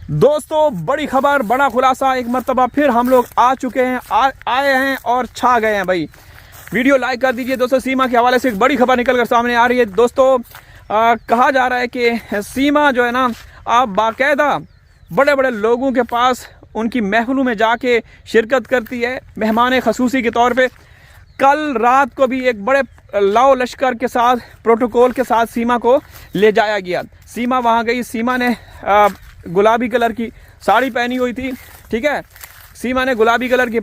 दोस्तों बड़ी खबर, बड़ा खुलासा, एक मरतबा फिर हम लोग आ चुके हैं, आए हैं और छा गए हैं भाई। वीडियो लाइक कर दीजिए दोस्तों। सीमा के हवाले से एक बड़ी खबर निकल कर सामने आ रही है दोस्तों। कहा जा रहा है कि सीमा जो है ना, आप बाकायदा बड़े बड़े लोगों के पास उनकी महफिलों में जाके शिरकत करती है मेहमान खसूसी के तौर पे। कल रात को भी एक बड़े लाओ लश्कर के साथ, प्रोटोकॉल के साथ सीमा को ले जाया गया। सीमा वहाँ गई। सीमा ने गुलाबी कलर की साड़ी पहनी हुई थी, ठीक है। सीमा ने गुलाबी कलर की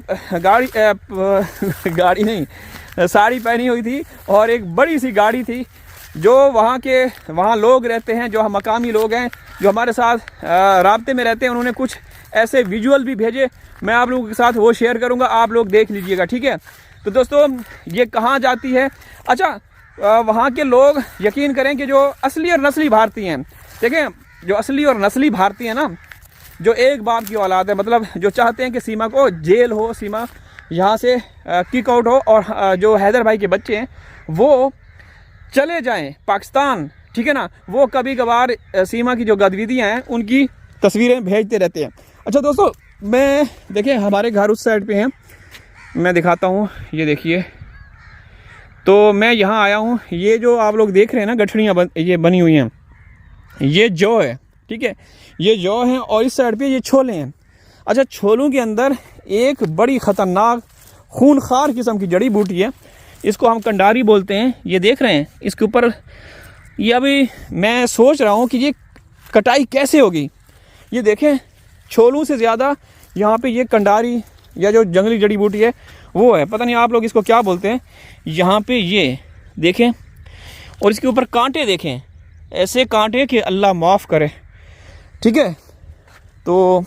गाड़ी नहीं, साड़ी पहनी हुई थी और एक बड़ी सी गाड़ी थी। जो वहाँ लोग रहते हैं, जो मकामी लोग हैं, जो हमारे साथ राब्ते में रहते हैं, उन्होंने कुछ ऐसे विजुअल भी भेजे, मैं आप लोगों के साथ वो शेयर करूँगा, आप लोग देख लीजिएगा, ठीक है। तो दोस्तों ये कहाँ जाती है? अच्छा, वहाँ के लोग यकीन करें कि जो असली और नस्ली भारतीय हैं, देखें, जो असली और नस्ली भारतीय हैं ना, जो एक बाप की औलाद है, मतलब जो चाहते हैं कि सीमा को जेल हो, सीमा यहाँ से किक आउट हो और जो हैदर भाई के बच्चे हैं वो चले जाएं पाकिस्तान, ठीक है ना। वो कभी कभार सीमा की जो गतिविधियाँ हैं उनकी तस्वीरें भेजते रहते हैं। अच्छा दोस्तों, मैं देखिए हमारे घर उस साइड पे हैं, मैं दिखाता हूँ, ये देखिए। तो मैं यहाँ आया हूँ, ये जो आप लोग देख रहे हैं ना गठड़ियाँ ये बनी हुई हैं, ये जौ है, ठीक है, ये जौ है और इस साइड पे ये छोले हैं। अच्छा, छोलों के अंदर एक बड़ी ख़तरनाक खूनखार किस्म की जड़ी बूटी है, इसको हम कंडारी बोलते हैं। ये देख रहे हैं इसके ऊपर, ये अभी मैं सोच रहा हूँ कि ये कटाई कैसे होगी। ये देखें, छोलों से ज़्यादा यहाँ पे ये कंडारी या जो जंगली जड़ी बूटी है वो है, पता नहीं आप लोग इसको क्या बोलते हैं। यहाँ पे ये देखें और इसके ऊपर कांटे देखें, ऐसे कांटे कि अल्लाह माफ़ करे, ठीक है। तो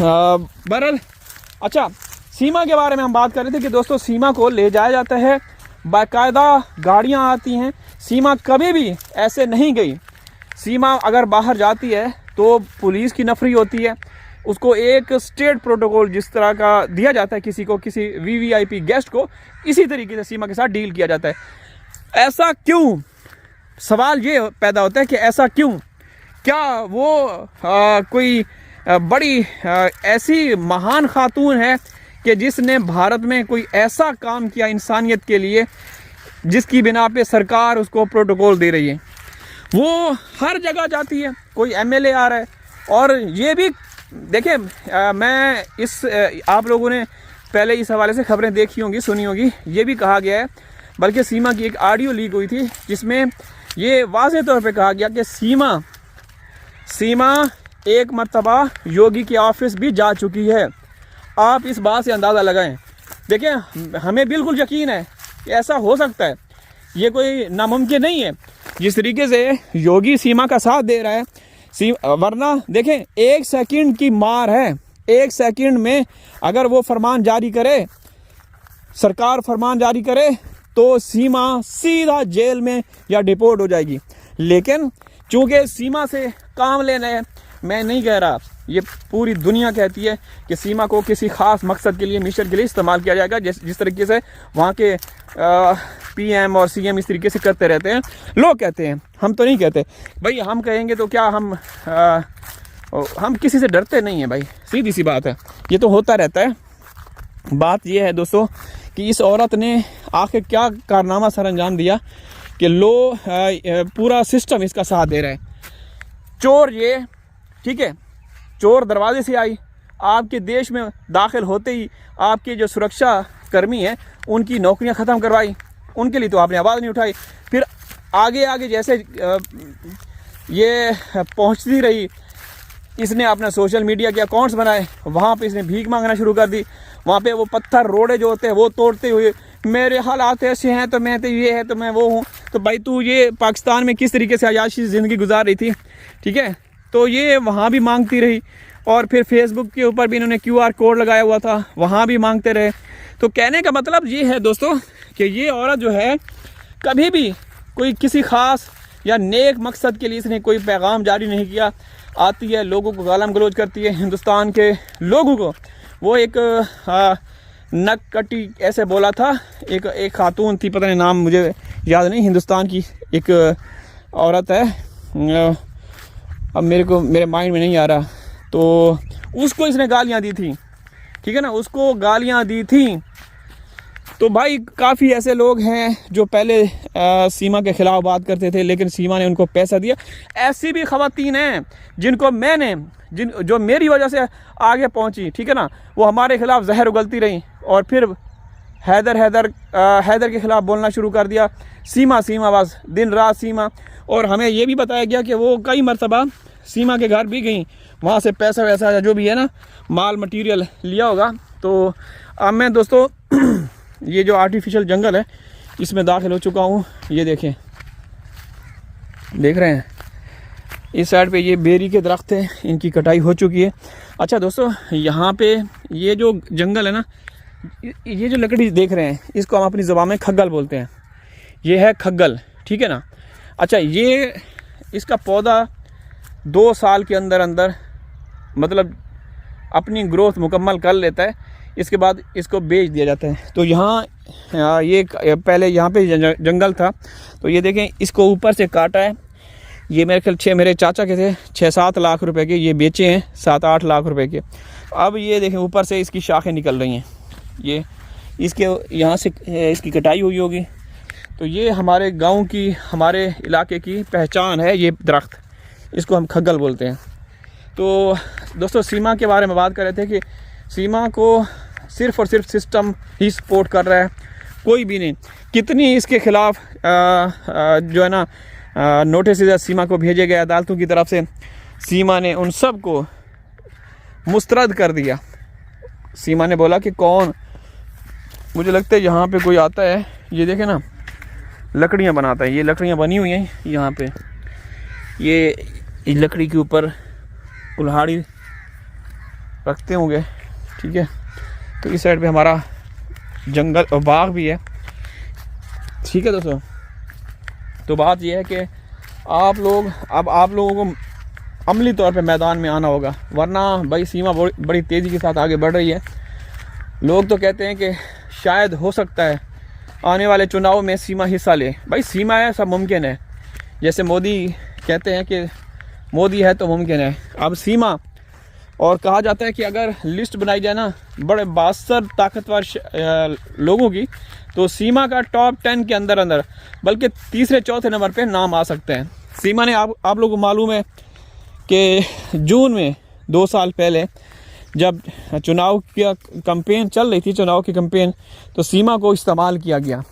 बहरहाल, अच्छा, सीमा के बारे में हम बात कर रहे थे कि दोस्तों सीमा को ले जाया जाता है, बाकायदा गाड़ियाँ आती हैं। सीमा कभी भी ऐसे नहीं गई। सीमा अगर बाहर जाती है तो पुलिस की नफरी होती है, उसको एक स्टेट प्रोटोकॉल जिस तरह का दिया जाता है किसी को, किसी वीवीआईपी गेस्ट को, इसी तरीके से सीमा के साथ डील किया जाता है। ऐसा क्यों? सवाल ये पैदा होता है कि ऐसा क्यों? क्या वो कोई बड़ी ऐसी महान खातून है कि जिसने भारत में कोई ऐसा काम किया इंसानियत के लिए जिसकी बिना पे सरकार उसको प्रोटोकॉल दे रही है? वो हर जगह जाती है, कोई एमएलए आ रहा है। और ये भी देखिए, मैं आप लोगों ने पहले इस हवाले से खबरें देखी होंगी, सुनी होगी, ये भी कहा गया है, बल्कि सीमा की एक ऑडियो लीक हुई थी जिसमें ये वाज़े तौर पे कहा गया कि सीमा एक मरतबा योगी के ऑफिस भी जा चुकी है। आप इस बात से अंदाज़ा लगाएं। देखिए, हमें बिल्कुल यकीन है कि ऐसा हो सकता है, ये कोई नामुमकिन नहीं है। जिस तरीके से योगी सीमा का साथ दे रहा है, वरना देखें, 1 सेकंड की मार है। 1 सेकंड में अगर वो फरमान जारी करे, सरकार फरमान जारी करे, तो सीमा सीधा जेल में या डिपोर्ट हो जाएगी। लेकिन चूंकि सीमा से काम लेना है, मैं नहीं कह रहा, ये पूरी दुनिया कहती है कि सीमा को किसी ख़ास मकसद के लिए, मिशन के लिए इस्तेमाल किया जाएगा। जिस तरीके से वहाँ के पीएम और सीएम इस तरीके से करते रहते हैं, लोग कहते हैं, हम तो नहीं कहते भाई। हम कहेंगे तो क्या, हम किसी से डरते नहीं हैं भाई, सीधी सी बात है, ये तो होता रहता है। बात ये है दोस्तों कि इस औरत ने आखिर क्या कारनामा सर अंजाम दिया कि पूरा सिस्टम इसका साथ दे रहा है। चोर ये, ठीक है, चोर दरवाजे से आई, आपके देश में दाखिल होते ही आपके जो सुरक्षा कर्मी हैं उनकी नौकरियां ख़त्म करवाई, उनके लिए तो आपने आवाज़ नहीं उठाई। फिर आगे जैसे ये पहुंचती रही, इसने अपना सोशल मीडिया के अकाउंट्स बनाए, वहाँ पे इसने भीख मांगना शुरू कर दी। वहाँ पे वो पत्थर रोड़े जो होते हैं वो तोड़ते हुए, मेरे हालात ऐसे हैं तो मैं तो ये है तो मैं वो हूँ। तो भाई तू ये पाकिस्तान में किस तरीके से अयाशी ज़िंदगी गुजार रही थी, ठीक है, तो ये वहाँ भी मांगती रही। और फिर फेसबुक के ऊपर भी इन्होंने QR कोड लगाया हुआ था, वहाँ भी मांगते रहे। तो कहने का मतलब ये है दोस्तों कि ये औरत जो है, कभी भी कोई किसी ख़ास या नेक मकसद के लिए इसने कोई पैगाम जारी नहीं किया। आती है, लोगों को गालम गलोच करती है, हिंदुस्तान के लोगों को। वो एक नक कटी ऐसे बोला था, एक खातून थी, पता नहीं नाम मुझे याद नहीं, हिंदुस्तान की एक औरत है, अब मेरे माइंड में नहीं आ रहा। तो उसको इसने गालियाँ दी थी, ठीक है ना, उसको गालियाँ दी थी। तो भाई काफ़ी ऐसे लोग हैं जो पहले सीमा के ख़िलाफ़ बात करते थे, लेकिन सीमा ने उनको पैसा दिया। ऐसी भी ख़वातीन हैं जिनको जो मेरी वजह से आगे पहुंची, ठीक है ना, वो हमारे ख़िलाफ़ जहर उगलती रहीं और फिर हैदर के ख़िलाफ़ बोलना शुरू कर दिया, सीमा बस दिन रात सीमा। और हमें ये भी बताया गया कि वो कई मरतबा सीमा के घर भी गई, वहाँ से पैसा वैसा जो भी है ना, माल मटीरियल लिया होगा। तो अब मैं दोस्तों ये जो आर्टिफिशियल जंगल है इसमें दाखिल हो चुका हूँ। ये देखें, देख रहे हैं, इस साइड पे ये बेरी के दरख्त हैं, इनकी कटाई हो चुकी है। अच्छा दोस्तों, यहाँ पे ये जो जंगल है ना, ये जो लकड़ी देख रहे हैं, इसको हम अपनी ज़बान में खग्गल बोलते हैं। ये है खग्गल, ठीक है ना। अच्छा, ये इसका पौधा 2 साल के अंदर मतलब अपनी ग्रोथ मुकम्मल कर लेता है, इसके बाद इसको बेच दिया जाता है। तो यहाँ ये पहले यहाँ पे जंगल था, तो ये देखें, इसको ऊपर से काटा है। ये मेरे ख्याल मेरे चाचा के थे, 6-7 लाख रुपए के, ये बेचे हैं 7-8 लाख रुपए के। अब ये देखें, ऊपर से इसकी शाखें निकल रही हैं, ये इसके यहाँ से इसकी कटाई हुई होगी। तो ये हमारे गांव की, हमारे इलाके की पहचान है, ये दरख्त, इसको हम खग्गल बोलते हैं। तो दोस्तों, सीमा के बारे में बात कर रहे थे कि सीमा को सिर्फ़ और सिर्फ सिस्टम ही सपोर्ट कर रहा है, कोई भी नहीं। कितनी इसके ख़िलाफ़ जो है ना नोटिस सीमा को भेजे गए अदालतों की तरफ से, सीमा ने उन सब को मुस्तरद कर दिया। सीमा ने बोला कि कौन, मुझे लगता है यहाँ पे कोई आता है, ये देखे ना, लकड़ियाँ बनाता है, ये लकड़ियाँ बनी हुई हैं यहाँ पे, ये लकड़ी के ऊपर कुल्हाड़ी रखते होंगे, ठीक है। तो इस साइड पे हमारा जंगल और बाग भी है, ठीक है दोस्तों। तो बात यह है कि आप लोगों को अमली तौर पे मैदान में आना होगा, वरना भाई सीमा बड़ी तेज़ी के साथ आगे बढ़ रही है। लोग तो कहते हैं कि शायद हो सकता है आने वाले चुनाव में सीमा हिस्सा ले। भाई सीमा है, सब मुमकिन है। जैसे मोदी कहते हैं कि मोदी है तो मुमकिन है, अब सीमा। और कहा जाता है कि अगर लिस्ट बनाई जाए ना बड़े 72 ताकतवर लोगों की, तो सीमा का टॉप 10 के अंदर बल्कि 3-4 नंबर पे नाम आ सकते हैं। सीमा ने आप लोगों को मालूम है कि जून में 2 साल पहले जब चुनाव की कैंपेन चल रही थी, चुनाव की कैंपेन, तो सीमा को इस्तेमाल किया गया।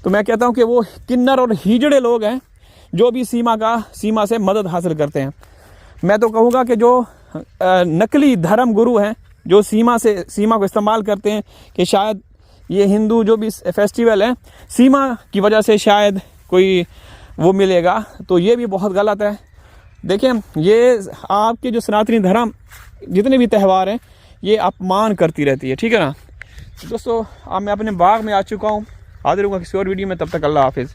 तो मैं कहता हूं कि वो किन्नर और हिजड़े लोग हैं जो भी सीमा से मदद हासिल करते हैं। मैं तो कहूँगा कि जो नकली धर्म गुरु हैं, जो सीमा को इस्तेमाल करते हैं कि शायद ये हिंदू जो भी फेस्टिवल है सीमा की वजह से शायद कोई वो मिलेगा, तो ये भी बहुत गलत है। देखें, ये आपके जो सनातनी धर्म जितने भी त्यौहार हैं, ये अपमान करती रहती है, ठीक है ना। दोस्तों, अब मैं अपने बाग में आ चुका हूँ, हाजिर होगा किसी और वीडियो में, तब तक अल्लाह हाफिज़।